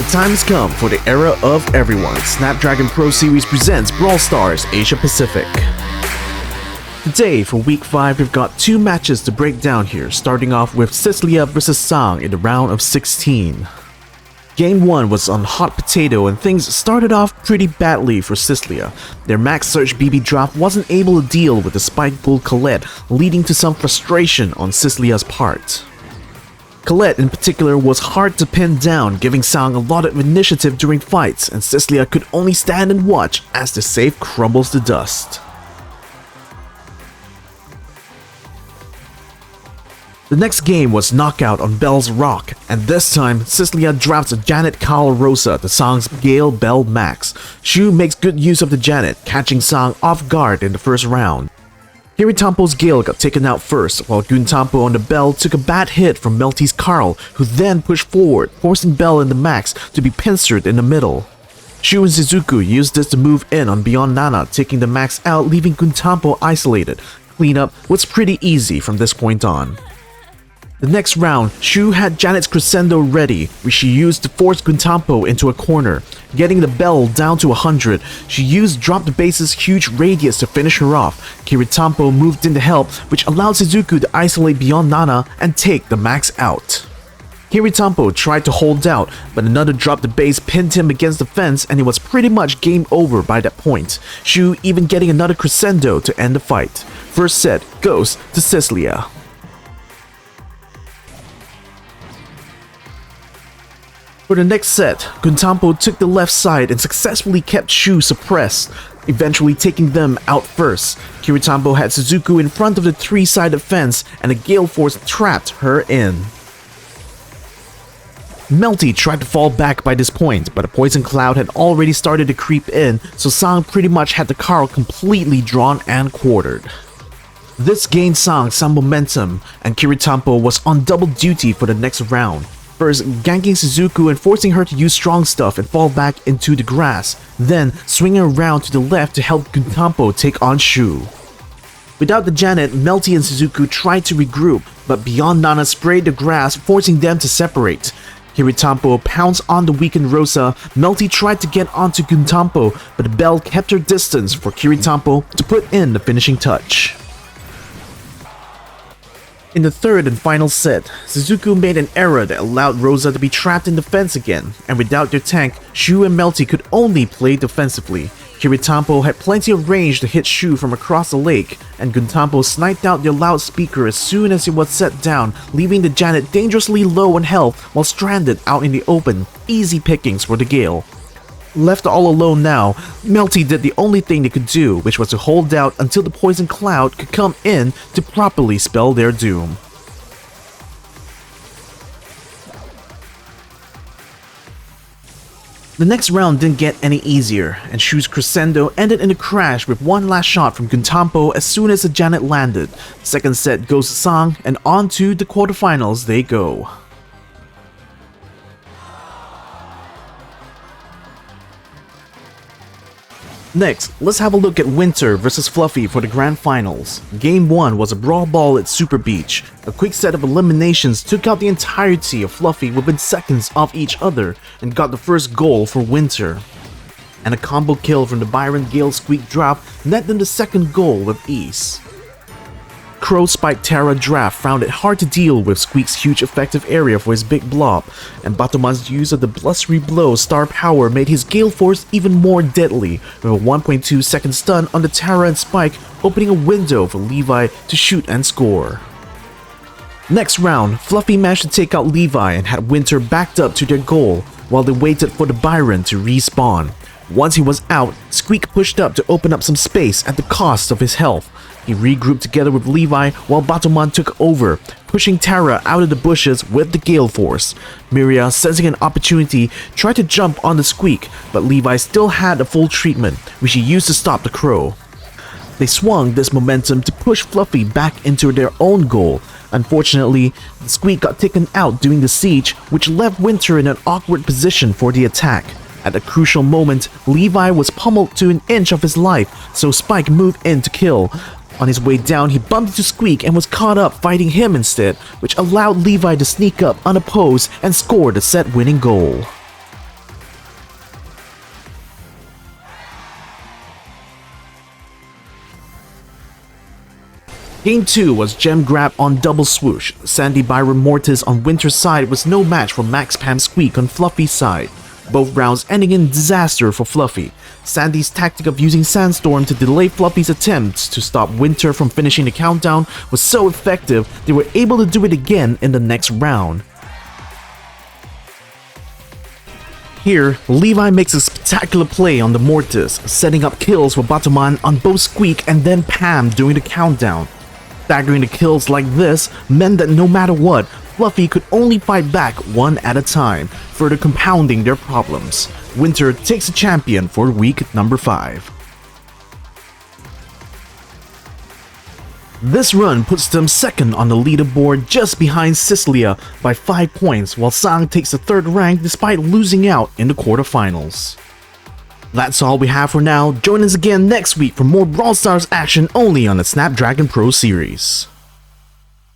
The time has come for the era of everyone. Snapdragon Pro Series presents Brawl Stars Asia Pacific. Today, for Week 5, we've got two matches to break down here, starting off with Cistlia vs Sang in the round of 16. Game 1 was on hot potato and things started off pretty badly for Cistlia. Their max search BB drop wasn't able to deal with the spike bull Colette, leading to some frustration on Cistlia's part. Colette in particular was hard to pin down, giving Sang a lot of initiative during fights, and Cistlia could only stand and watch as the safe crumbles to dust. The next game was Knockout on Bell's Rock, and this time Cistlia drafts a Janet Carl Rosa to Sang's Gale Bell Max. Shu makes good use of the Janet, catching Sang off guard in the first round. Kiritampo's Gale got taken out first, while Guntampo on the Bell took a bad hit from Melty's Carl, who then pushed forward, forcing Bell in the Max to be pincered in the middle. Shu and Shizuku used this to move in on Beyond Nana, taking the Max out, leaving Guntampo isolated. Cleanup was pretty easy from this point on. The next round, Shu had Janet's Crescendo ready, which she used to force Guntampo into a corner. Getting the Bell down to 100, she used Drop the Base's huge radius to finish her off. Kiritampo moved in to help, which allowed Shizuku to isolate Beyond Nana and take the Max out. Kiritampo tried to hold out, but another Drop the Base pinned him against the fence and it was pretty much game over by that point. Shu even getting another Crescendo to end the fight. First set goes to Cistlia. For the next set, Guntampo took the left side and successfully kept Shu suppressed, eventually taking them out first. Kiritampo had Shizuku in front of the three-sided fence and a Gale Force trapped her in. Melty tried to fall back by this point, but a poison cloud had already started to creep in, so Sang pretty much had the Carl completely drawn and quartered. This gained Sang some momentum, and Kiritampo was on double duty for the next round. First, ganking Shizuku and forcing her to use strong stuff and fall back into the grass, then swinging around to the left to help Guntampo take on Shu. Without the Janet, Melty and Shizuku tried to regroup, but Beyond Nana sprayed the grass, forcing them to separate. Kiritampo pounced on the weakened Rosa. Melty tried to get onto Guntampo, but the Bell kept her distance for Kiritampo to put in the finishing touch. In the third and final set, Shizuku made an error that allowed Rosa to be trapped in the fence again, and without their tank, Shu and Melty could only play defensively. Kiritampo had plenty of range to hit Shu from across the lake, and Guntampo sniped out their loudspeaker as soon as it was set down, leaving the Janet dangerously low on health while stranded out in the open. Easy pickings for the Gale. Left all alone now, Melty did the only thing they could do, which was to hold out until the poison cloud could come in to properly spell their doom. The next round didn't get any easier, and Shu's Crescendo ended in a crash with one last shot from Guntampo as soon as the Janet landed. Second set goes to Sang, and on to the quarterfinals they go. Next, let's have a look at Winter vs Fluffy for the Grand Finals. Game 1 was a brawl ball at Super Beach. A quick set of eliminations took out the entirety of Fluffy within seconds of each other and got the first goal for Winter. And a combo kill from the Byron Gale Squeak drop net them the second goal with ease. Crow Spike Terra draft found it hard to deal with Squeak's huge effective area for his big blob, and Batoman's use of the Blustery Blow star power made his Gale Force even more deadly, with a 1.2 second stun on the Terra and Spike, opening a window for Levi to shoot and score. Next round, Fluffy managed to take out Levi and had Winter backed up to their goal, while they waited for the Byron to respawn. Once he was out, Squeak pushed up to open up some space at the cost of his health. He regrouped together with Levi while Batoman took over, pushing Tara out of the bushes with the Gale Force. Miria, sensing an opportunity, tried to jump on the Squeak, but Levi still had a full treatment, which he used to stop the Crow. They swung this momentum to push Fluffy back into their own goal. Unfortunately, the Squeak got taken out during the siege, which left Winter in an awkward position for the attack. At a crucial moment, Levi was pummeled to an inch of his life, so Spike moved in to kill. On his way down, he bumped into Squeak and was caught up fighting him instead, which allowed Levi to sneak up unopposed and score the set-winning goal. Game 2 was Gem Grab on Double Swoosh. Sandy Byron Mortis on Winter's side was no match for Max Pam Squeak on Fluffy's side, both rounds ending in disaster for Fluffy. Sandy's tactic of using Sandstorm to delay Fluffy's attempts to stop Winter from finishing the countdown was so effective they were able to do it again in the next round. Here, Levi makes a spectacular play on the Mortis, setting up kills for Batoman on both Squeak and then Pam during the countdown. Staggering the kills like this meant that no matter what, Fluffy could only fight back one at a time, further compounding their problems. Winter takes the champion for week number 5. This run puts them second on the leaderboard just behind Cistlia by 5 points, while Sang takes the third rank despite losing out in the quarterfinals. That's all we have for now. Join us again next week for more Brawl Stars action only on the Snapdragon Pro series.